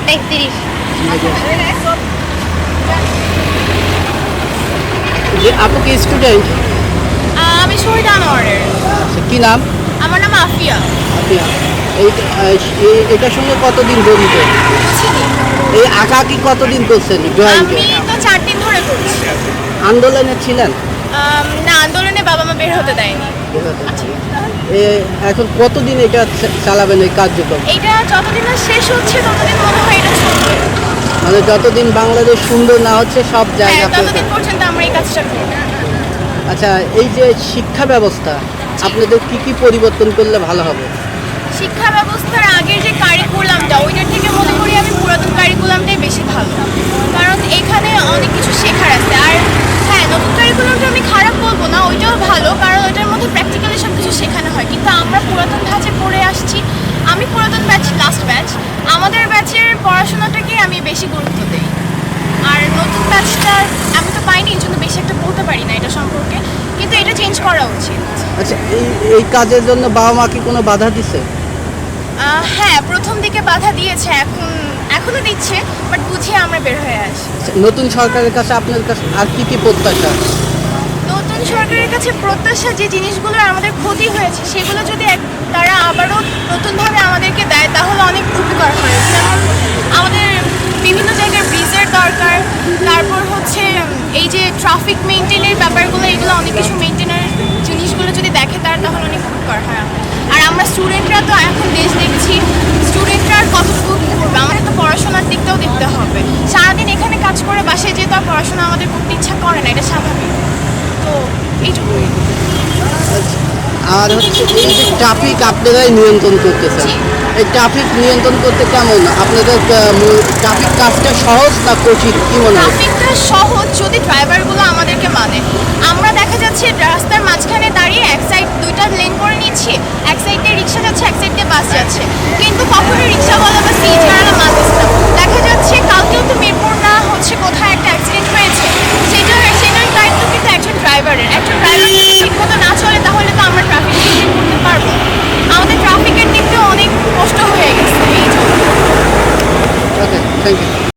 31। যে আপু কি স্টুডেন্ট? আমি শহীদ আনোয়ারের। কি নাম? আমার নাম আফিয়া। আফিয়া। এটার সঙ্গে কতদিন জড়িত? চিনি। এই আঁকা কি কতদিন করছেন ড্রয়িংকে? আমি তো 4 দিন ধরে করছি। আন্দোলনে ছিলেন? না, আন্দোলনে বাবা মা বের হতে দেয়নি। এখন কতদিন এটা চালাবেন এই কার্যক্রম? এটা যতদিন না শেষ হচ্ছে ততদিন মনে হয় এটা চলবে। মানে যতদিন বাংলাদেশ সুন্দর না হচ্ছে সব হ্যাঁ, জায়গাতে। ততদিন পর্যন্ত আমরা এই কাজটা করব। আচ্ছা, এই যে শিক্ষা ব্যবস্থা আপনাদের কি পরিবর্তন করলে ভালো হবে? শিক্ষা ব্যবস্থার আগের যে কারিকুলামটা ওইটার থেকে মনে করি আমি পুরাতন কারিকুলামটাই বেশি ভালো, কারণ এখানে অনেক কিছু শেখার আছে। আর হ্যাঁ, নতুন কারিকুলামটা আমি খারাপ বলবো না, ওইটাও ভালো, কারণ ওইটার মধ্যে প্র্যাকটিক্যালি সব কিছু শেখানো হয়। কিন্তু আমরা পুরাতন ধাঁচে পড়ে আসছি। আমি পুরাতন ব্যাচ, লাস্ট ব্যাচ, আমাদের ব্যাচের পড়াশোনাটাকে আমি বেশি গুরুত্ব দিই। আর নতুন ব্যাচটা আমি তো পাইনি, এই জন্য বেশি একটা বলতে পারি না এটা সম্পর্কে, কিন্তু এটা চেঞ্জ করা উচিত। আচ্ছা, এই কাজের জন্য বাবা মা কি কোনো বাধা দিছে? হ্যাঁ, প্রথম দিকে বাধা দিয়েছে, এখনো দিচ্ছে, বাট বুঝিয়ে আমরা বের হয়ে আসি। আচ্ছা, নতুন সরকারের কাছে আপনার কাছে আর কি প্রত্যাশা? নতুন সরকারের কাছে প্রত্যাশা, যে জিনিসগুলোর আমাদের ক্ষতি হয়েছে সেগুলো যদি তারা আবারও নতুনভাবে আমাদেরকে দেয় তাহলে অনেক উপকার হয়। যেমন আমাদের বিভিন্ন জায়গায় ব্রিজের দরকার, তারপর হচ্ছে এই যে ট্রাফিক মেনটেনের ব্যাপারগুলো, এগুলো অনেক কিছু মেনটেনের জিনিসগুলো যদি দেখে তারা, তাহলে অনেক উপকার হয়। আর আমরা স্টুডেন্টরা তো এখন দেশ দেখছি, স্টুডেন্টরা আর কতটুকু কী করবে, আমাদের তো পড়াশোনার দিকটাও দেখতে হবে। সারাদিন এখানে কাজ করে বাসায় যেহেতু আর পড়াশোনা আমাদের করতে ইচ্ছা করে না, এটা স্বাভাবিক। তো এইটুকুই। আর হচ্ছে এই যে ট্রাফিক আপনারাই নিয়ন্ত্রণ করতেছেন, জি। এই ট্রাফিক নিয়ন্ত্রণ করতে কেমন আপনাদের? ট্রাফিক কাজটা সহজ না কঠিন, কি মনে হয়? ট্রাফিকটা সহজ যদি ড্রাইভারগুলো আমাদেরকে মানে। আমরা দেখা যাচ্ছে রাস্তার মাঝখানে দাঁড়িয়ে এক সাইড দুইটা লেন করে নিচ্ছি, এক সাইড দিয়ে রিক্সা যাচ্ছে, এক সাইড দিয়ে বাস যাচ্ছে।